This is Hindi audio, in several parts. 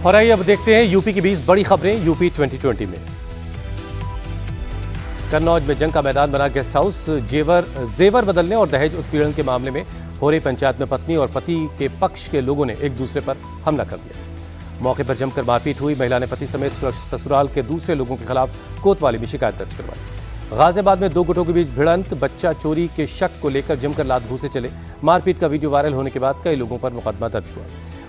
और आइए अब देखते हैं यूपी की 20 बड़ी खबरें यूपी 2020 में। कन्नौज में जंग का मैदान बना गेस्ट हाउस, जेवर बदलने और दहेज उत्पीड़न के मामले में हो रही पंचायत में पत्नी और पति के पक्ष के लोगों ने एक दूसरे पर हमला कर दिया। मौके पर जमकर मारपीट हुई। महिला ने पति समेत ससुराल के दूसरे लोगों के खिलाफ कोतवाली में शिकायत दर्ज करवाई। गाजियाबाद में दो गुटों के बीच भिड़ंत, बच्चा चोरी के शक को लेकर जमकर लात घूंसे चले। मारपीट का वीडियो वायरल होने के बाद कई लोगों पर मुकदमा दर्ज हुआ।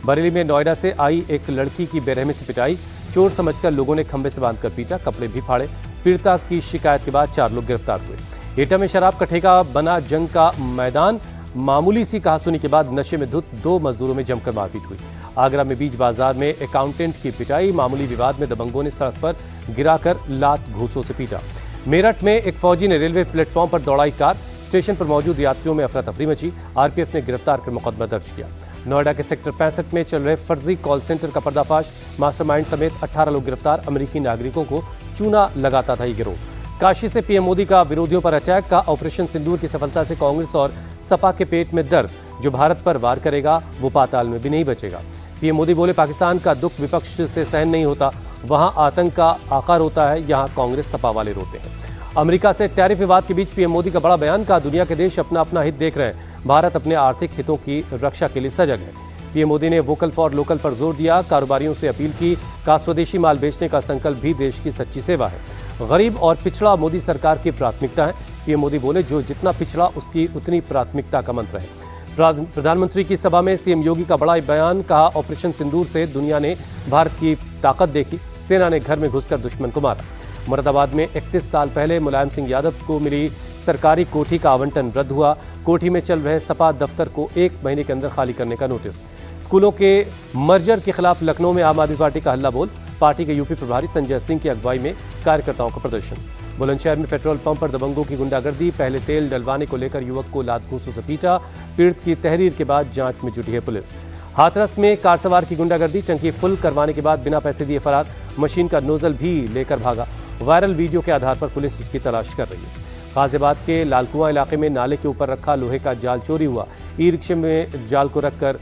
बरेली में नोएडा से आई एक लड़की की बेरहमी से पिटाई, चोर समझकर लोगों ने खंबे से बांधकर पीटा, कपड़े भी फाड़े। पीड़िता की शिकायत के बाद 4 लोग गिरफ्तार हुए। एटा में शराब का ठेका बना जंग का मैदान, मामूली सी कहासुनी के बाद नशे में धुत 2 मजदूरों में जमकर मारपीट हुई। आगरा में बीच बाजार में अकाउंटेंट की पिटाई, मामूली विवाद में दबंगों ने सड़क पर गिराकर लात घूंसों से पीटा। मेरठ में एक फौजी ने रेलवे प्लेटफॉर्म पर दौड़ाई कार, स्टेशन पर मौजूद यात्रियों में अफरा तफरी मची। आरपीएफ ने गिरफ्तार कर मुकदमा दर्ज किया। नोएडा के सेक्टर 65 में चल रहे फर्जी कॉल सेंटर का पर्दाफाश, मास्टरमाइंड समेत 18 लोग गिरफ्तार। अमेरिकी नागरिकों को चूना लगाता था ये गिरोह। काशी से पीएम मोदी का विरोधियों पर अटैक का, ऑपरेशन सिंदूर की सफलता से कांग्रेस और सपा के पेट में दर्द। जो भारत पर वार करेगा वो पाताल में भी नहीं बचेगा। पीएम मोदी बोले, पाकिस्तान का दुख विपक्ष से सहन नहीं होता, वहां आतंक का आकार होता है, यहाँ कांग्रेस सपा वाले रोते हैं। अमेरिका से टैरिफ विवाद के बीच पीएम मोदी का बड़ा बयान, कहा दुनिया के देश अपना अपना हित देख रहे हैं, भारत अपने आर्थिक हितों की रक्षा के लिए सजग है। पीएम मोदी ने वोकल फॉर लोकल पर जोर दिया, कारोबारियों से अपील की, कहा स्वदेशी माल बेचने का संकल्प भी देश की सच्ची सेवा है। गरीब और पिछड़ा मोदी सरकार की प्राथमिकता है। पीएम मोदी बोले, जो जितना पिछड़ा उसकी उतनी प्राथमिकता का मंत्र है। प्रधानमंत्री की सभा में सीएम योगी का बड़ा बयान, कहा ऑपरेशन सिंदूर से दुनिया ने भारत की ताकत देखी, सेना ने घर में घुसकर दुश्मन को मारा। मुरादाबाद में 31 साल पहले मुलायम सिंह यादव को मिली सरकारी कोठी का आवंटन रद्द हुआ। कोठी में चल रहे सपा दफ्तर को 1 महीने के अंदर खाली करने का नोटिस। स्कूलों के मर्जर के खिलाफ लखनऊ में आम आदमी पार्टी का हल्ला बोल, पार्टी के यूपी प्रभारी संजय सिंह की अगुवाई में कार्यकर्ताओं का प्रदर्शन। बुलंदशहर में पेट्रोल पंप पर दबंगों की गुंडागर्दी, पहले तेल डलवाने को लेकर युवक को लात घूंसों से पीटा। पीड़ित की तहरीर के बाद जांच में जुटी है पुलिस। हाथरस में कार सवार की गुंडागर्दी, टंकी फुल करवाने के बाद बिना पैसे दिए फरार, मशीन का नोजल भी लेकर भागा। वायरल वीडियो के आधार पर पुलिस उसकी तलाश कर रही है। गाजियाबाद के लालकुआं इलाके में नाले के ऊपर रखा लोहे का जाल चोरी हुआ। ई रिक्शे में जाल को रखकर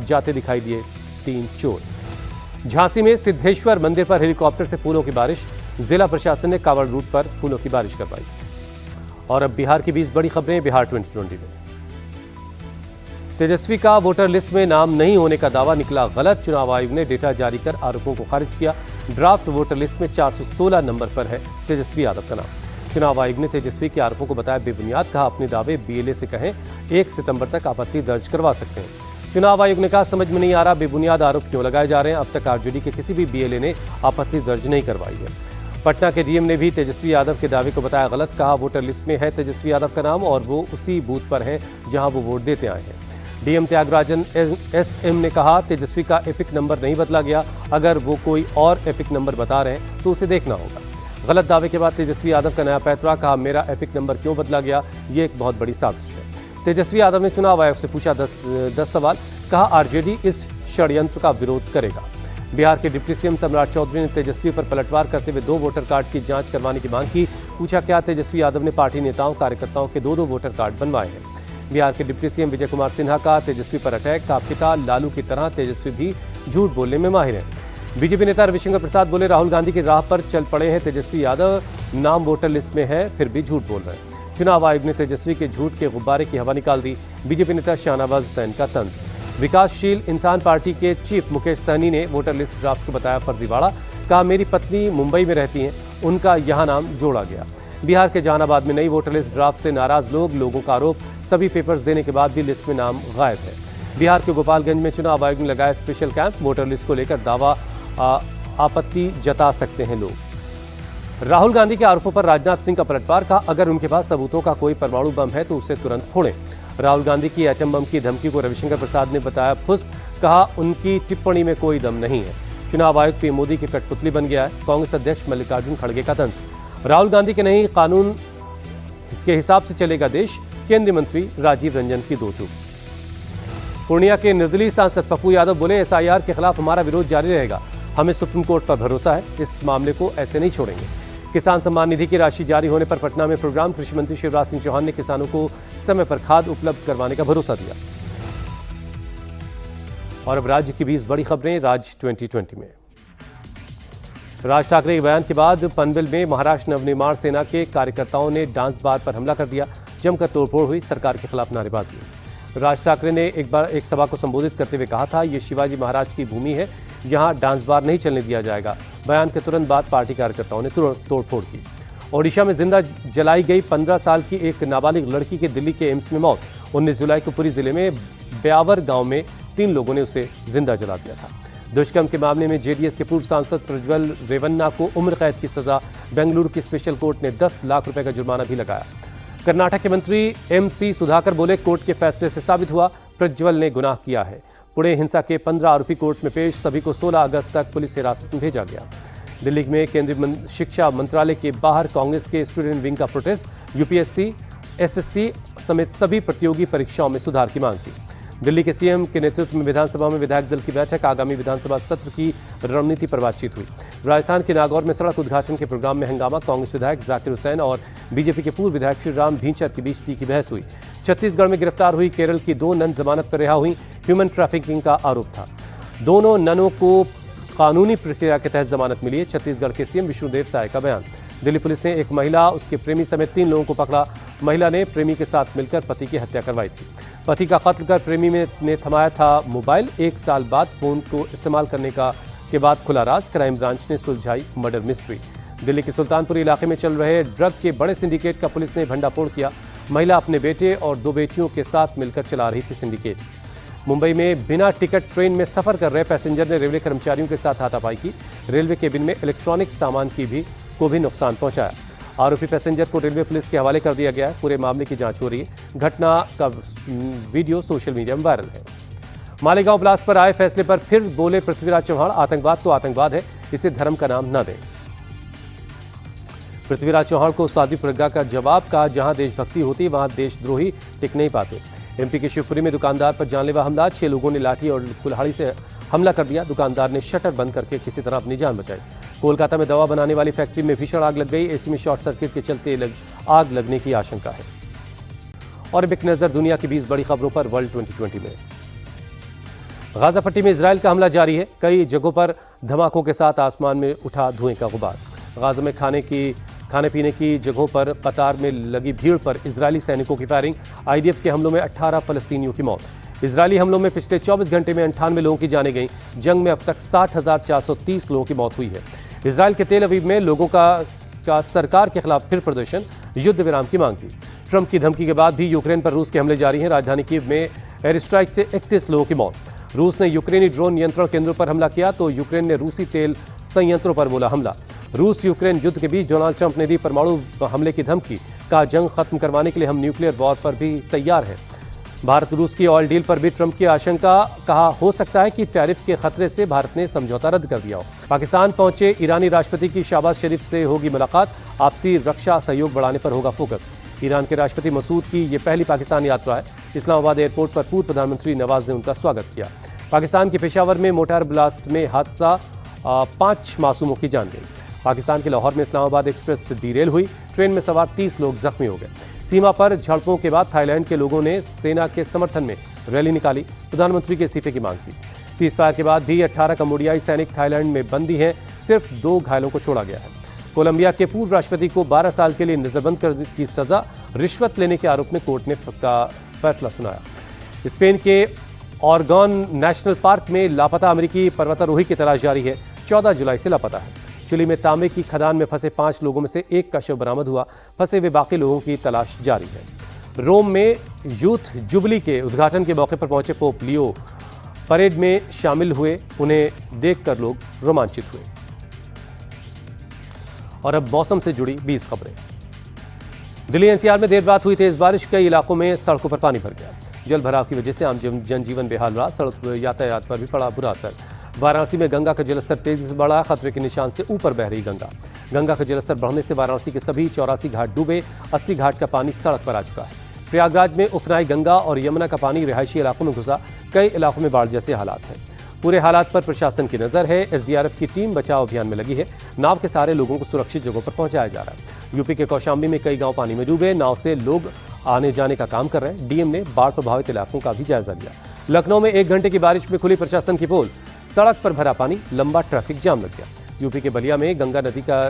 जाते दिखाई दिए 3 चोर। झांसी में सिद्धेश्वर मंदिर पर हेलीकॉप्टर से फूलों की बारिश, जिला प्रशासन ने कांवड़ रूट पर फूलों की बारिश करवाई। और अब बिहार की 20 बड़ी खबरें बिहार 2020 में। तेजस्वी का वोटर लिस्ट में नाम नहीं होने का दावा निकला गलत, चुनाव आयोग ने डेटा जारी कर आरोपों को खारिज किया। ड्राफ्ट वोटर लिस्ट में 416 नंबर पर है तेजस्वी यादव का नाम। चुनाव आयोग ने तेजस्वी के आरोपों को बताया बेबुनियाद, कहा अपने दावे बीएलए से कहें, 1 सितंबर तक आपत्ति दर्ज करवा सकते हैं। चुनाव आयोग ने कहा समझ में नहीं आ रहा बेबुनियाद आरोप क्यों लगाए जा रहे हैं, अब तक आरजेडी के किसी भी बीएलए ने आपत्ति दर्ज नहीं करवाई है। पटना के डीएम ने भी तेजस्वी यादव के दावे को बताया गलत, कहा वोटर लिस्ट में है तेजस्वी यादव का नाम और वो उसी बूथ पर है जहां वो वोट देते आए हैं। डीएम त्यागराजन एसएम ने कहा तेजस्वी का एपिक नंबर नहीं बदला गया, अगर वो कोई और एपिक नंबर बता रहे हैं तो उसे देखना होगा। गलत दावे के बाद तेजस्वी यादव का नया पैतरा, कहा मेरा एपिक नंबर क्यों बदला गया, ये एक बहुत बड़ी साजिश है। तेजस्वी यादव ने चुनाव आयोग से पूछा 10 सवाल, कहा आरजेडी इस षड्यंत्र का विरोध करेगा। बिहार के डिप्टी सीएम सम्राट चौधरी ने तेजस्वी पर पलटवार करते हुए 2 वोटर कार्ड की जांच करवाने की मांग की। पूछा क्या तेजस्वी यादव ने पार्टी नेताओं कार्यकर्ताओं के 2 वोटर कार्ड बनवाए हैं। बिहार के डिप्टी सीएम विजय कुमार सिन्हा का तेजस्वी पर अटैक, का पिता लालू की तरह तेजस्वी भी झूठ बोलने में माहिर है। बीजेपी नेता रविशंकर प्रसाद बोले राहुल गांधी की राह पर चल पड़े हैं तेजस्वी यादव, नाम वोटर लिस्ट में है फिर भी झूठ बोल रहे हैं। चुनाव आयोग ने तेजस्वी के झूठ के गुब्बारे की हवा निकाल दी। बीजेपी नेता शाहनवाज हुसैन का तंज। विकासशील इंसान पार्टी के चीफ मुकेश सहनी ने वोटर लिस्ट ड्राफ्ट को बताया फर्जीवाड़ा, कहा मेरी पत्नी मुंबई में रहती हैं, उनका यहाँ नाम जोड़ा गया। बिहार के जहानाबाद में नई वोटर लिस्ट ड्राफ्ट से नाराज लोगों का आरोप, सभी पेपर्स देने के बाद भी लिस्ट में नाम गायब है। बिहार के गोपालगंज में चुनाव आयोग ने लगाया स्पेशल कैंप, वोटर लिस्ट को लेकर दावा आपत्ति जता सकते हैं लोग। राहुल गांधी के आरोपों पर राजनाथ सिंह का पलटवार, कहा अगर उनके पास सबूतों का कोई परमाणु बम है तो उसे तुरंत फोड़ें। राहुल गांधी की एटम बम की धमकी को रविशंकर प्रसाद ने बताया फुस, कहा उनकी टिप्पणी में कोई दम नहीं है। चुनाव आयोग पीएम मोदी की कठपुतली बन गया है। कांग्रेस अध्यक्ष मल्लिकार्जुन खड़गे का तंज। राहुल गांधी के नहीं कानून के हिसाब से चलेगा देश, केंद्रीय मंत्री राजीव रंजन की 2 टूक। पूर्णिया के निर्दलीय सांसद पप्पू यादव बोले एसआईआर के खिलाफ हमारा विरोध जारी रहेगा, हमें सुप्रीम कोर्ट पर भरोसा है, इस मामले को ऐसे नहीं छोड़ेंगे। किसान सम्मान निधि की राशि जारी होने पर पटना में प्रोग्राम, कृषि मंत्री शिवराज सिंह चौहान ने किसानों को समय पर खाद उपलब्ध करवाने का भरोसा दिया। और अब राज्य की 20 बड़ी खबरें राज 2020 में। राज ठाकरे के बयान के बाद पनवेल में महाराष्ट्र नवनिर्माण सेना के कार्यकर्ताओं ने डांस बार पर हमला कर दिया। जमकर तोड़फोड़ हुई, सरकार के खिलाफ नारेबाजी। राज ठाकरे ने एक सभा को संबोधित करते हुए कहा था, ये शिवाजी महाराज की भूमि है, यहाँ डांस बार नहीं चलने दिया जाएगा। बयान के तुरंत बाद पार्टी कार्यकर्ताओं ने तोड़फोड़ की। ओडिशा में जिंदा जलाई गई 15 साल की एक नाबालिग लड़की की दिल्ली के एम्स में मौत। 19 जुलाई को पुरी जिले में ब्यावर गांव में 3 लोगों ने उसे जिंदा जला दिया था। दुष्कर्म के मामले में जेडीएस के पूर्व सांसद प्रज्वल रेवन्ना को उम्र कैद की सजा। बेंगलुरु की स्पेशल कोर्ट ने 10 लाख रुपए का जुर्माना भी लगाया। कर्नाटक के मंत्री एमसी सुधाकर बोले, कोर्ट के फैसले से साबित हुआ प्रज्वल ने गुनाह किया है। पुणे हिंसा के 15 आरोपी कोर्ट में पेश, सभी को 16 अगस्त तक पुलिस हिरासत में भेजा गया। दिल्ली में केंद्रीय शिक्षा मंत्रालय के बाहर कांग्रेस के स्टूडेंट विंग का प्रोटेस्ट। यूपीएससी, एसएससी समेत सभी प्रतियोगी परीक्षाओं में सुधार की मांग की। दिल्ली के सीएम के नेतृत्व में विधानसभा में विधायक दल की बैठक, आगामी विधानसभा सत्र की रणनीति पर बातचीत हुई। राजस्थान के नागौर में सड़क उद्घाटन के प्रोग्राम में हंगामा, कांग्रेस विधायक जाकिर हुसैन और बीजेपी के पूर्व विधायक श्रीराम भींचर के बीच तीखी बहस हुई। छत्तीसगढ़ में गिरफ्तार हुई केरल की 2 नन जमानत पर रिहा हुई। ह्यूमन ट्रैफिकिंग का आरोप था। दोनों ननों को कानूनी प्रक्रिया के तहत जमानत मिली है। छत्तीसगढ़ के सीएम विष्णुदेव साय का बयान। दिल्ली पुलिस ने एक महिला, उसके प्रेमी समेत 3 लोगों को पकड़ा। महिला ने प्रेमी के साथ मिलकर पति की हत्या करवाई थी। पति का कत्ल कर प्रेमी ने थमाया था मोबाइल। 1 साल बाद फोन को इस्तेमाल करने के बाद खुला राज। क्राइम ब्रांच ने सुलझाई मर्डर मिस्ट्री। दिल्ली के सुल्तानपुर इलाके में चल रहे ड्रग के बड़े सिंडिकेट का पुलिस ने भंडाफोड़ किया। महिला अपने बेटे और 2 बेटियों के साथ मिलकर चला रही थी सिंडिकेट। मुंबई में बिना टिकट ट्रेन में सफर कर रहे पैसेंजर ने रेलवे कर्मचारियों के साथ हाथापाई की। रेलवे केबिन में इलेक्ट्रॉनिक सामान को भी नुकसान पहुंचाया। आरोपी पैसेंजर को रेलवे पुलिस के हवाले कर दिया गया है। पूरे मामले की जांच हो रही है। घटना का वीडियो सोशल मीडिया में वायरल है। मालेगांव ब्लास्ट पर आए फैसले पर फिर बोले पृथ्वीराज चौहान, आतंकवाद तो आतंकवाद है, इसे धर्म का नाम न दें। पृथ्वीराज चौहान को साध्वी प्रज्ञा का जवाब कहा, जहां देशभक्ति होती वहां देशद्रोही टिक नहीं पाते। एमपी के शिवपुरी में दुकानदार पर जानलेवा हमला, 6 लोगों ने लाठी और कुल्हाड़ी से हमला कर दिया। दुकानदार ने शटर बंद करके किसी तरह अपनी जान बचाई। कोलकाता में दवा बनाने वाली फैक्ट्री में भीषण आग लग गई। एसी में शॉर्ट सर्किट के चलते आग लगने की आशंका है। और अब एक नजर दुनिया की 20 बड़ी खबरों पर वर्ल्ड 2020 में। गाजा पट्टी में इजरायल का हमला जारी है। कई जगहों पर धमाकों के साथ आसमान में उठा धुएं का गुबार। गाजा में खाने पीने की जगहों पर कतार में लगी भीड़ पर इजरायली सैनिकों की फायरिंग। आईडीएफ के हमलों में 18 फलस्तीनियों की मौत। इजरायली हमलों में पिछले 24 घंटे में 98 लोगों की जानें गईं। जंग में अब तक 60,430 लोगों की मौत हुई है। इजरायल के तेल अवीव में लोगों का सरकार के खिलाफ फिर प्रदर्शन, युद्ध विराम की मांग की। ट्रंप की धमकी के बाद भी यूक्रेन पर रूस के हमले जारी हैं। राजधानी कीव में एयर स्ट्राइक से 31 लोगों की मौत। रूस ने यूक्रेनी ड्रोन नियंत्रण केंद्रों पर हमला किया तो यूक्रेन ने रूसी तेल संयंत्रों पर बोला हमला। रूस यूक्रेन युद्ध के बीच डोनाल्ड ट्रंप ने दी परमाणु हमले की धमकी, कहा जंग खत्म करवाने के लिए हम न्यूक्लियर वॉर पर भी तैयार हैं। भारत रूस की ऑयल डील पर भी ट्रंप की आशंका, कहा हो सकता है कि टैरिफ के खतरे से भारत ने समझौता रद्द कर दिया हो। पाकिस्तान पहुंचे ईरानी राष्ट्रपति की शहबाज शरीफ से होगी मुलाकात। आपसी रक्षा सहयोग बढ़ाने पर होगा फोकस। ईरान के राष्ट्रपति मसूद की ये पहली पाकिस्तान यात्रा है। इस्लामाबाद एयरपोर्ट पर पूर्व प्रधानमंत्री नवाज ने उनका स्वागत किया। पाकिस्तान के पेशावर में मोटार ब्लास्ट में हादसा, 5 मासूमों की जान गई। पाकिस्तान के लाहौर में इस्लामाबाद एक्सप्रेस डीरेल हुई। ट्रेन में सवार 30 लोग जख्मी हो गए। सीमा पर झड़पों के बाद थाईलैंड के लोगों ने सेना के समर्थन में रैली निकाली, प्रधानमंत्री के इस्तीफे की मांग की। सीजफायर के बाद भी 18 कंबोडियाई सैनिक थाईलैंड में बंदी हैं। सिर्फ 2 घायलों को छोड़ा गया है। कोलंबिया के पूर्व राष्ट्रपति को 12 साल के लिए नजरबंद कर की सजा, रिश्वत लेने के आरोप में कोर्ट ने फैसला सुनाया। स्पेन के ऑर्गन नेशनल पार्क में लापता अमेरिकी पर्वतारोही की तलाश जारी है। 14 जुलाई से लापता है। चिली में तांबे की खदान में फंसे 5 लोगों में से 1 का शव बरामद हुआ। फंसे हुए बाकी लोगों की तलाश जारी है। रोम में यूथ जुबली के उद्घाटन के मौके पर पहुंचे पोप लियो परेड में शामिल हुए। उन्हें देखकर लोग रोमांचित हुए। और अब मौसम से जुड़ी 20 खबरें। दिल्ली एनसीआर में देर रात हुई तेज बारिश, कई इलाकों में सड़कों पर पानी भर गया। जल भराव की वजह से आम जनजीवन बेहाल रहा। सड़क यातायात पर भी पड़ा बुरा असर। वाराणसी में गंगा का जलस्तर तेजी से बढ़ा। खतरे के निशान से ऊपर बह रही गंगा का जलस्तर बढ़ने से वाराणसी के सभी 84 घाट डूबे। 80 घाट का पानी सड़क पर आ चुका है। प्रयागराज में उफनाई गंगा और यमुना का पानी रिहायशी इलाकों में घुसा। कई इलाकों में बाढ़ जैसे हालात हैं। पूरे हालात पर प्रशासन की नजर है। एसडीआरएफ की टीम बचाव अभियान में लगी है। नाव के सहारे लोगों को सुरक्षित जगहों पर पहुंचाया जा रहा है। यूपी के कौशाम्बी में कई गांव पानी में डूबे। नाव से लोग आने जाने का काम कर रहे हैं। डीएम ने बाढ़ प्रभावित इलाकों का भी जायजा लिया। लखनऊ में 1 घंटे की बारिश में खुली प्रशासन की पोल, सड़क पर भरा पानी, लंबा ट्रैफिक जाम लग गया। यूपी के बलिया में गंगा नदी का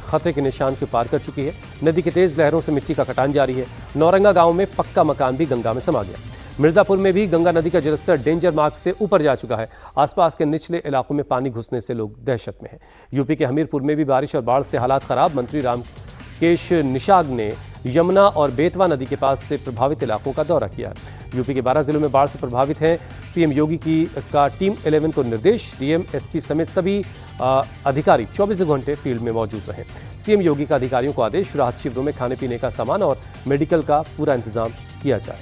खतरे के निशान को पार कर चुकी है। नदी की तेज लहरों से मिट्टी का कटान जारी है। नौरंगा गांव में पक्का मकान भी गंगा में समा गया। मिर्जापुर में भी गंगा नदी का जलस्तर डेंजर मार्क से ऊपर जा चुका है। आसपास के निचले इलाकों में पानी घुसने से लोग दहशत में हैं। यूपी के हमीरपुर में भी बारिश और बाढ़ से हालात खराब। मंत्री रामकेश निषाद ने यमुना और बेतवा नदी के पास से प्रभावित इलाकों का दौरा किया। यूपी के 12 जिलों में बाढ़ से प्रभावित हैं। सीएम योगी का टीम 11 को निर्देश। डीएम, एसपी समेत सभी अधिकारी 24 घंटे फील्ड में मौजूद रहे। सीएम योगी का अधिकारियों को आदेश, राहत शिविरों में खाने पीने का सामान और मेडिकल का पूरा इंतजाम किया जाए।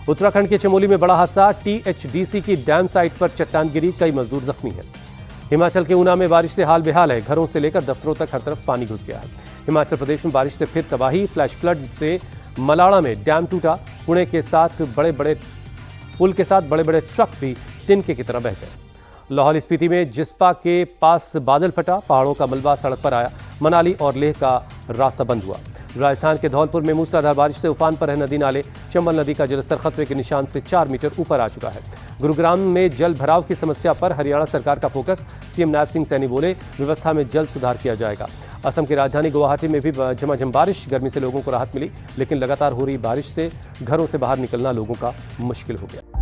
उत्तराखंड के चमोली में बड़ा हादसा। टीएचडीसी की डैम साइट पर चट्टान गिरी, कई मजदूर जख्मी हैं। हिमाचल के ऊना में बारिश से हाल बेहाल है। घरों से लेकर दफ्तरों तक हर तरफ पानी घुस गया है। हिमाचल प्रदेश में बारिश से फिर तबाही। फ्लैश फ्लड से मलाड़ा में डैम टूटा। पुणे के साथ बड़े बड़े ट्रक भी तिनके की तरह बह गए। लाहौल स्पीति में जिस्पा के पास बादल फटा, पहाड़ों का मलबा सड़क पर आया। मनाली और लेह का रास्ता बंद हुआ। राजस्थान के धौलपुर में मूसलाधार बारिश से उफान पर है नदी नाले। चंबल नदी का जलस्तर खतरे के निशान से 4 मीटर ऊपर आ चुका है। गुरुग्राम में जल भराव की समस्या पर हरियाणा सरकार का फोकस। सीएम नायब सिंह सैनी बोले, व्यवस्था में जल्द सुधार किया जाएगा। असम की राजधानी गुवाहाटी में भी झमाझम बारिश। गर्मी से लोगों को राहत मिली, लेकिन लगातार हो रही बारिश से घरों से बाहर निकलना लोगों का मुश्किल हो गया।